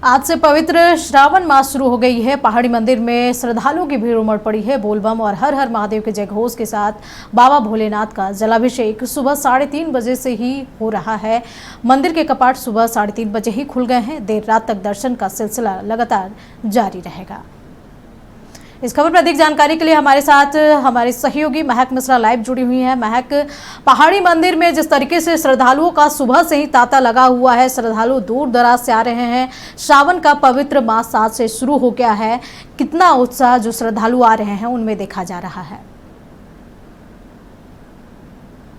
आज से पवित्र श्रावण मास शुरू हो गई है। पहाड़ी मंदिर में श्रद्धालुओं की भीड़ उमड़ पड़ी है। बोलबम और हर हर महादेव के जयघोष के साथ बाबा भोलेनाथ का जलाभिषेक सुबह 3:30 बजे से ही हो रहा है। मंदिर के कपाट सुबह 3:30 बजे ही खुल गए हैं। देर रात तक दर्शन का सिलसिला लगातार जारी रहेगा। इस खबर पर अधिक जानकारी के लिए हमारे साथ हमारे सहयोगी महक मिश्रा लाइव जुड़ी हुई हैं। महक, पहाड़ी मंदिर में जिस तरीके से श्रद्धालुओं का सुबह से ही तांता लगा हुआ है, श्रद्धालु दूर दराज से आ रहे हैं। श्रावण का पवित्र मास आज से शुरू हो गया है। कितना उत्साह जो श्रद्धालु आ रहे हैं उनमें देखा जा रहा है।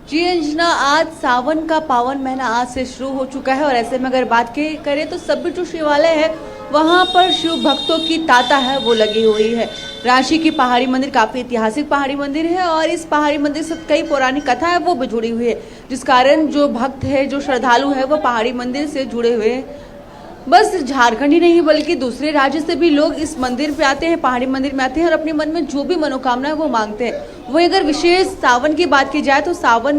जी अंजना, आज सावन का पावन महीना आज से शुरू हो चुका है और ऐसे में अगर बात करें तो सभी जो शिवालय है वहाँ पर शिव भक्तों की तांता है वो लगी हुई है। रांची की पहाड़ी मंदिर काफ़ी ऐतिहासिक पहाड़ी मंदिर है और इस पहाड़ी मंदिर से कई पौराणिक कथा है वो भी जुड़ी हुई है, जिस कारण जो भक्त है, जो श्रद्धालु है वो पहाड़ी मंदिर से जुड़े हुए हैं। बस झारखंड ही नहीं बल्कि दूसरे राज्य से भी लोग इस मंदिर पे आते हैं, पहाड़ी मंदिर में आते हैं और अपने मन में जो भी मनोकामना है वो मांगते हैं। वहीं अगर विशेष सावन की बात की जाए तो सावन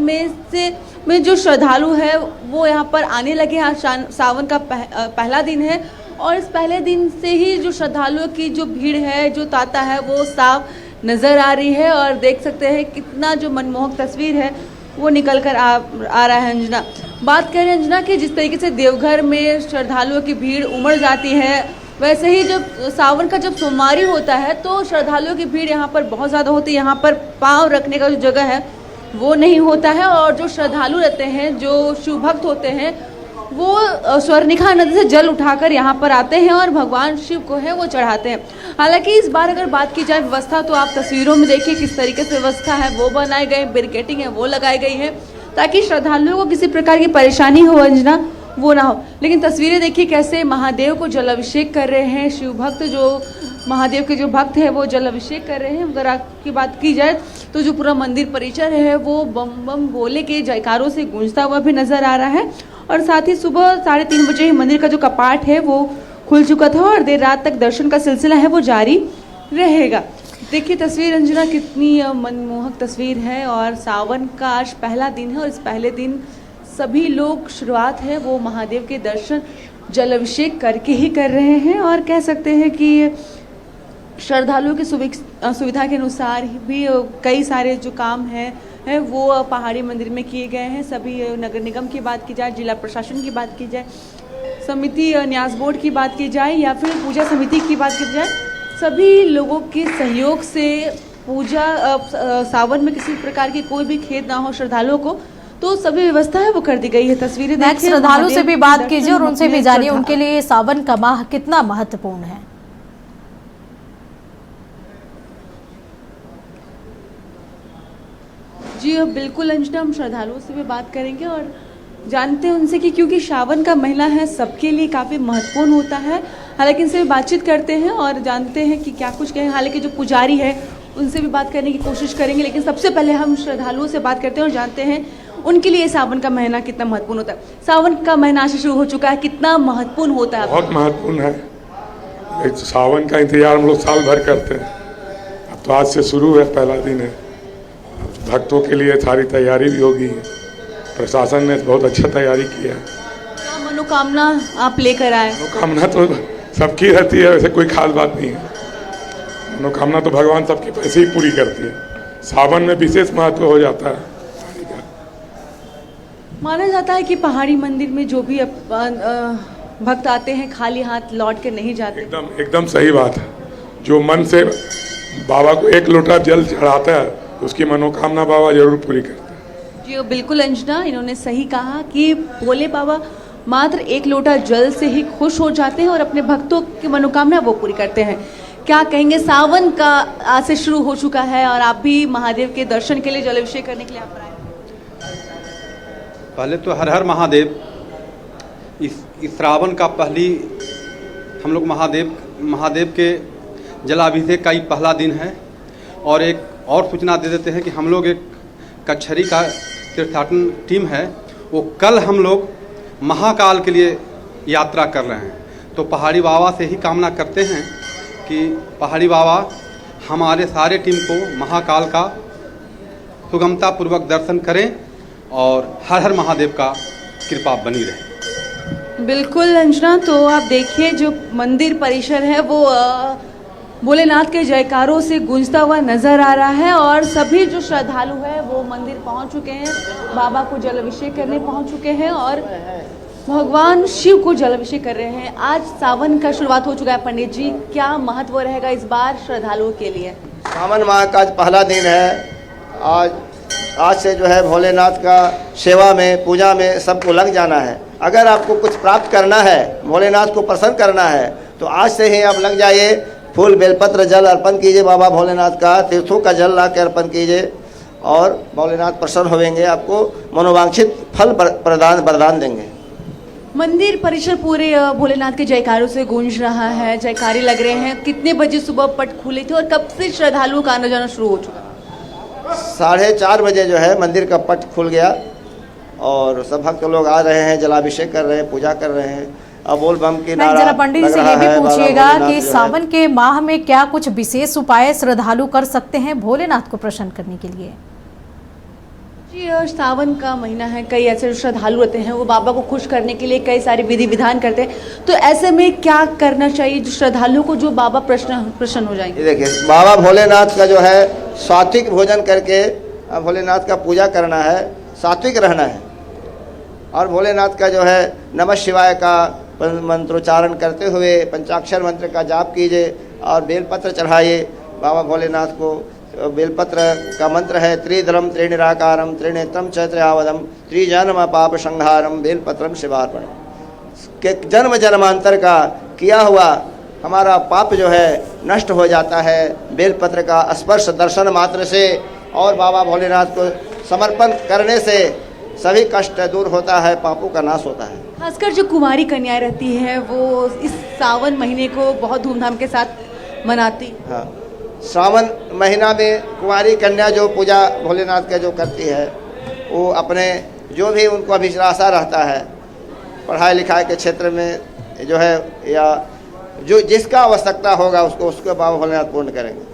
में जो श्रद्धालु है वो यहाँ पर आने लगे हैं। सावन का पहला दिन है और इस पहले दिन से ही जो श्रद्धालुओं की जो भीड़ है, जो तांता है वो साफ नज़र आ रही है और देख सकते हैं कितना जो मनमोहक तस्वीर है वो निकल कर आ रहा है। अंजना, बात करें अंजना कि जिस तरीके से देवघर में श्रद्धालुओं की भीड़ उमड़ जाती है, वैसे ही जब सावन का जब सोमवारी होता है तो श्रद्धालुओं की भीड़ यहाँ पर बहुत ज़्यादा होती है। यहाँ पर पाँव रखने का जो जगह है वो नहीं होता है और जो श्रद्धालु रहते हैं, जो शिव भक्त होते हैं, वो स्वर्णिका नदी से जल उठाकर यहाँ पर आते हैं और भगवान शिव को है वो चढ़ाते हैं। हालांकि इस बार अगर बात की जाए व्यवस्था, तो आप तस्वीरों में देखिए किस तरीके से व्यवस्था है वो बनाई गई, बैरिकेडिंग है वो लगाई गई है ताकि श्रद्धालुओं को किसी प्रकार की परेशानी हो अंजना वो ना हो। लेकिन तस्वीरें देखिए कैसे महादेव को जलाभिषेक कर रहे हैं शिव भक्त, जो महादेव के जो भक्त है वो जलाभिषेक कर रहे हैं। अगर आपकी बात की जाए तो जो पूरा मंदिर परिसर है वो बम बम भोले के जयकारों से गूंजता हुआ भी नजर आ रहा है और साथ ही सुबह 3:30 बजे ही मंदिर का जो कपाट है वो खुल चुका था और देर रात तक दर्शन का सिलसिला है वो जारी रहेगा। देखिए तस्वीर अंजना, कितनी मनमोहक तस्वीर है और सावन का आज पहला दिन है और इस पहले दिन सभी लोग शुरुआत है वो महादेव के दर्शन जलाभिषेक करके ही कर रहे हैं और कह सकते हैं कि श्रद्धालुओं की सुविधा के अनुसार भी कई सारे जो काम है वो पहाड़ी मंदिर में किए गए हैं। सभी नगर निगम की बात की जाए, जिला प्रशासन की बात की जाए, समिति न्यास बोर्ड की बात की जाए या फिर पूजा समिति की बात की जाए, सभी लोगों के सहयोग से पूजा सावन में किसी प्रकार की कोई भी खेद ना हो श्रद्धालुओं को, तो सभी व्यवस्था है वो कर दी गई है। तस्वीरें देखिए, श्रद्धालु से भी बात कीजिए और उनसे भी जानिए उनके लिए सावन का माह कितना महत्वपूर्ण है। जी बिल्कुल अंजना, हम श्रद्धालुओं से भी बात करेंगे और जानते हैं उनसे कि क्योंकि श्रावण का महीना है सबके लिए काफ़ी महत्वपूर्ण होता है। हालांकि इनसे भी बातचीत करते हैं और जानते हैं कि क्या कुछ कहें। हालांकि जो पुजारी है उनसे भी बात करने की कोशिश करेंगे, लेकिन सबसे पहले हम श्रद्धालुओं से बात करते हैं और जानते हैं उनके लिए सावन का महीना कितना महत्वपूर्ण होता है। सावन का महीना आज से शुरू हो चुका है, कितना महत्वपूर्ण होता है? बहुत महत्वपूर्ण है। सावन का इंतजार हम लोग साल भर करते हैं, अब तो आज से शुरू है, पहला दिन है। भक्तों के लिए सारी तैयारी भी होगी, प्रशासन ने बहुत अच्छा तैयारी किया है। क्या मनोकामना आप लेकर आए? मनोकामना तो सबकी रहती है, वैसे कोई खास बात नहीं है। मनोकामना तो भगवान सबकी वैसे ही पूरी करती है। सावन में विशेष महत्व हो जाता है। माना जाता है कि पहाड़ी मंदिर में जो भी भक्त आते हैं खाली हाथ लौट के नहीं जाते। एकदम सही बात है। जो मन से बाबा को एक लोटा जल चढ़ाता है उसकी मनोकामना बाबा जरूर पूरी करते हैं। जी बिल्कुल अंजना, इन्होंने सही कहा कि भोले बाबा मात्र एक लोटा जल से ही खुश हो जाते हैं और अपने भक्तों की मनोकामना वो पूरी करते हैं। क्या कहेंगे, सावन का आज से शुरू हो चुका है और आप भी महादेव के दर्शन के लिए जलाभिषेक करने के लिए आप आए? पहले तो हर हर महादेव। इस श्रावण का पहली हम लोग महादेव के जलाभिषेक का ही पहला दिन है। और एक और सूचना दे देते हैं कि हम लोग एक कचहरी का तीर्थाटन टीम है, वो कल हम लोग महाकाल के लिए यात्रा कर रहे हैं। तो पहाड़ी बाबा से ही कामना करते हैं कि पहाड़ी बाबा हमारे सारे टीम को महाकाल का सुगमता पूर्वक दर्शन करें और हर हर महादेव का कृपा बनी रहे। बिल्कुल अंजना, तो आप देखिए जो मंदिर परिसर है वो भोलेनाथ के जयकारों से गूंजता हुआ नजर आ रहा है और सभी जो श्रद्धालु हैं वो मंदिर पहुंच चुके हैं, बाबा को जल अभिषेक करने पहुंच चुके हैं और भगवान शिव को जल अभिषेक कर रहे हैं। आज सावन का शुरुआत हो चुका है। पंडित जी, क्या महत्व रहेगा इस बार श्रद्धालुओं के लिए? सावन माह का आज पहला दिन है। आज से जो है भोलेनाथ का सेवा में, पूजा में सबको लग जाना है। अगर आपको कुछ प्राप्त करना है, भोलेनाथ को प्रसन्न करना है, तो आज से ही आप लग जाइए। फूल बेलपत्र जल अर्पण कीजिए, बाबा भोलेनाथ का तीर्थों का जल ला के अर्पण कीजिए और भोलेनाथ प्रसन्न होंगे, आपको मनोवांछित फल वरदान देंगे। मंदिर परिसर पूरे भोलेनाथ के जयकारों से गूंज रहा है, जयकारे लग रहे हैं। कितने बजे सुबह पट खुले थे और कब से श्रद्धालुओं का आना जाना शुरू हो चुका? 4:30 बजे जो है मंदिर का पट खुल गया और सब भक्त लोग आ रहे हैं, जलाभिषेक कर रहे हैं, पूजा कर रहे हैं। अब बोल बम की नारा जरा पंडित जी से ये भी पूछिएगा कि सावन के माह में क्या कुछ विशेष उपाय श्रद्धालु कर सकते हैं भोलेनाथ को प्रसन्न करने के लिए? जी, सावन का महीना है, कई ऐसे श्रद्धालु रहते हैं वो बाबा को खुश करने के लिए कई सारे विधि विधान करते हैं, तो ऐसे में क्या करना चाहिए जो श्रद्धालुओं को जो बाबा प्रसन्न हो जाएंगे? देखिए, बाबा भोलेनाथ का जो है सात्विक भोजन करके भोलेनाथ का पूजा करना है, सात्विक रहना है और भोलेनाथ का जो है नमः शिवाय का मंत्रोच्चारण करते हुए पंचाक्षर मंत्र का जाप कीजिए और बेलपत्र चढ़ाइए बाबा भोलेनाथ को। बेलपत्र का मंत्र है त्रिदलम त्रिनिराकारम त्रिनेत्रम चैत्रयावदम त्रिजन्म पाप संहारम बेलपत्रम शिवार्पण। के जन्म जन्मांतर का किया हुआ हमारा पाप जो है नष्ट हो जाता है बेलपत्र का स्पर्श दर्शन मात्र से और बाबा भोलेनाथ को समर्पण करने से सभी कष्ट दूर होता है, पापों का नाश होता है। खासकर जो कुंवारी कन्याएं रहती हैं वो इस सावन महीने को बहुत धूमधाम के साथ मनाती। हाँ, सावन महीना में कुंवारी कन्या जो पूजा भोलेनाथ का जो करती है वो अपने जो भी उनको अभिलाषा रहता है पढ़ाई लिखाई के क्षेत्र में जो है या जो जिसका आवश्यकता होगा उसको बाबा भोलेनाथ पूर्ण करेंगे।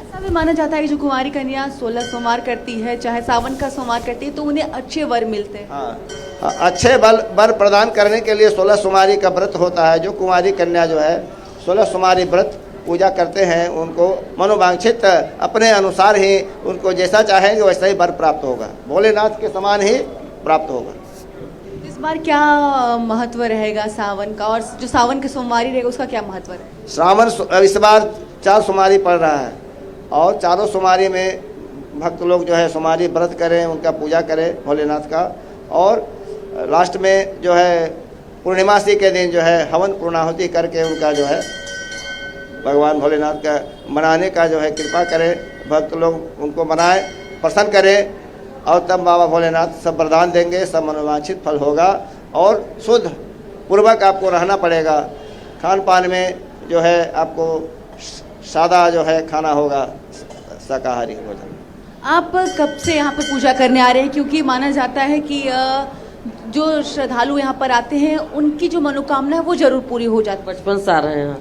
ऐसा भी माना जाता है कि जो कुंवारी कन्या 16 सोमवार करती है, चाहे सावन का सोमवार करती है, तो उन्हें अच्छे वर मिलते हैं। हाँ, अच्छे वर प्रदान करने के लिए 16 सोमवारी का व्रत होता है। जो कुंवारी कन्या जो है 16 सोमवारी व्रत पूजा करते हैं उनको मनोवांछित अपने अनुसार ही उनको जैसा चाहेंगे वैसा ही वर प्राप्त होगा, भोलेनाथ के समान ही प्राप्त होगा। इस बार क्या महत्व रहेगा सावन का और जो सावन के सोमवारी रहेगा उसका क्या महत्व है? श्रावण इस बार 4 सोमवारी पड़ रहा है और चारों सोमवारी में भक्त लोग जो है सोमवारी व्रत करें, उनका पूजा करें भोलेनाथ का और लास्ट में जो है पूर्णिमासी के दिन जो है हवन पूर्णाहुति करके उनका जो है भगवान भोलेनाथ का मनाने का जो है कृपा करें, भक्त लोग उनको मनाएं, प्रसन्न करें और तब बाबा भोलेनाथ सब वरदान देंगे, सब मनोवांछित फल होगा और शुद्ध पूर्वक आपको रहना पड़ेगा। खान पान में जो है आपको सादा जो है खाना होगा, शाकाहारी भोजन। आप कब से यहाँ पर पूजा करने आ रहे हैं? क्योंकि माना जाता है कि जो श्रद्धालु यहाँ पर आते हैं उनकी जो मनोकामना है वो जरूर पूरी हो जाती है। बचपन से आ रहे हैं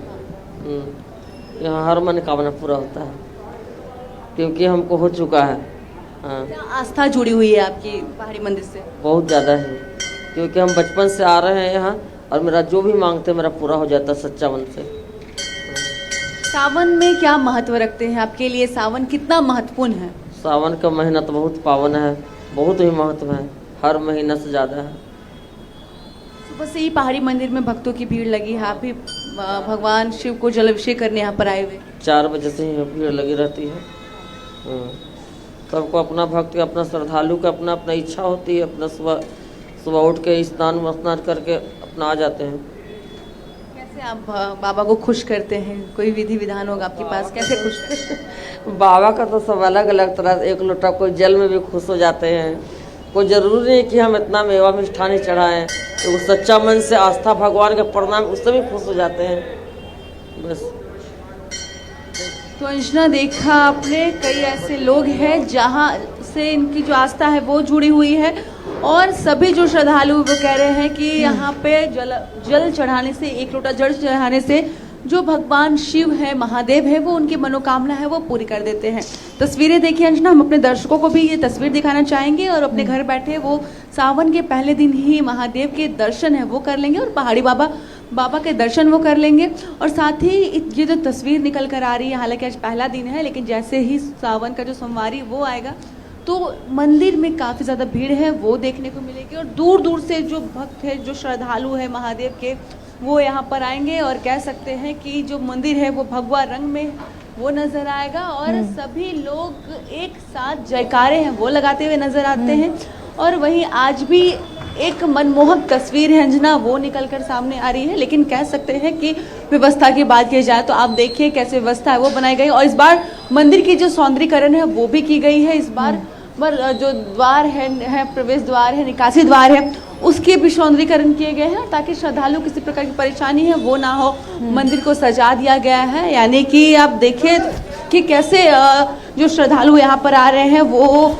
यहाँ हर मनोकामना पूरा होता है क्योंकि हमको हो चुका है। हाँ, क्या आस्था जुड़ी हुई है आपकी पहाड़ी मंदिर से? बहुत ज़्यादा है क्योंकि हम बचपन से आ रहे हैं यहाँ और मेरा जो भी मांगते मेरा पूरा हो जाता है सच्चा मन से। सावन में क्या महत्व रखते हैं आपके लिए? सावन कितना महत्वपूर्ण है? सावन का महीना तो बहुत पावन है, बहुत ही महत्व है, हर महीना से ज़्यादा है। सुबह से ही पहाड़ी मंदिर में भक्तों की भीड़ लगी है, आप भी भगवान शिव को जल अभिषेक करने यहाँ पर आए हुए? 4 बजे से ही भीड़ लगी रहती है। सबको अपना भक्त का, अपना श्रद्धालु का अपना अपना इच्छा होती है, अपना सुबह उठ के स्नान करके अपना आ जाते हैं। कैसे आप बाबा को खुश करते हैं? कोई विधि विधान होगा आपके पास, कैसे खुश? बाबा का तो सब अलग अलग तरह, एक लोटा कोई जल में भी खुश हो जाते हैं, कोई ज़रूरी नहीं कि हम इतना मेवा मिष्ठानी चढ़ाएं, तो सच्चा मन से आस्था भगवान का प्रणाम उससे भी खुश हो जाते हैं बस। तो अंजना, देखा आपने कई ऐसे लोग हैं जहाँ से इनकी जो आस्था है वो जुड़ी हुई है और सभी जो श्रद्धालु वो कह रहे हैं कि यहाँ पे जल चढ़ाने से, एक लोटा जल चढ़ाने से जो भगवान शिव है, महादेव है, वो उनकी मनोकामना है वो पूरी कर देते हैं। तस्वीरें देखिए अंजना, हम अपने दर्शकों को भी ये तस्वीर दिखाना चाहेंगे और अपने घर बैठे वो सावन के पहले दिन ही महादेव के दर्शन है वो कर लेंगे और पहाड़ी बाबा के दर्शन वो कर लेंगे। और साथ ही ये जो तस्वीर निकल कर आ रही है, हालांकि आज पहला दिन है, लेकिन जैसे ही सावन का जो सोमवारी वो आएगा तो मंदिर में काफ़ी ज़्यादा भीड़ है वो देखने को मिलेगी और दूर दूर से जो भक्त है, जो श्रद्धालु है महादेव के, वो यहाँ पर आएंगे और कह सकते हैं कि जो मंदिर है वो भगवा रंग में वो नज़र आएगा और सभी लोग एक साथ जयकारे हैं वो लगाते हुए नज़र आते हैं। और वहीं आज भी एक मनमोहक तस्वीर है अंजना, वो निकल कर सामने आ रही है। लेकिन कह सकते हैं कि व्यवस्था की बात की जाए तो आप देखिए कैसे व्यवस्था है वो बनाई गई और इस बार मंदिर की जो सौंदर्यीकरण है वो भी की गई है। इस बार जो द्वार है प्रवेश द्वार है, निकासी द्वार है, उसके भी सौंदर्यीकरण किए गए हैं ताकि श्रद्धालु किसी प्रकार की परेशानी है वो ना हो। मंदिर को सजा दिया गया है, यानी कि आप देखिए कि कैसे जो श्रद्धालु यहाँ पर आ रहे हैं वो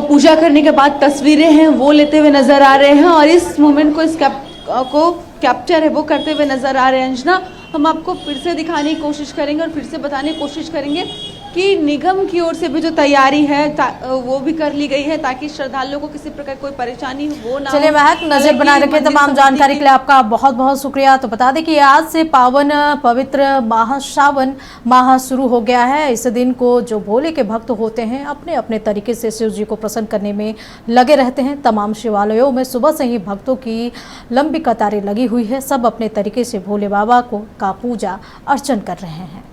पूजा करने के बाद तस्वीरें हैं वो लेते हुए नजर आ रहे हैं और इस मोमेंट को कैप्चर है वो करते हुए नजर आ रहे हैं। अंजना, हम आपको फिर से दिखाने की कोशिश करेंगे और फिर से बताने की कोशिश करेंगे कि निगम की ओर से भी जो तैयारी है वो भी कर ली गई है ताकि श्रद्धालुओं को किसी प्रकार कोई परेशानी वो ना हो। चलिए महक, नजर बनाए रखें। तमाम जानकारी के लिए आपका बहुत बहुत शुक्रिया। तो बता दें कि आज से पावन पवित्र माह श्रावण माह शुरू हो गया है। इस दिन को जो भोले के भक्त होते हैं अपने अपने तरीके से शिव जी को प्रसन्न करने में लगे रहते हैं। तमाम शिवालयों में सुबह से ही भक्तों की लंबी कतारें लगी हुई है। सब अपने तरीके से भोले बाबा का पूजा अर्चन कर रहे हैं।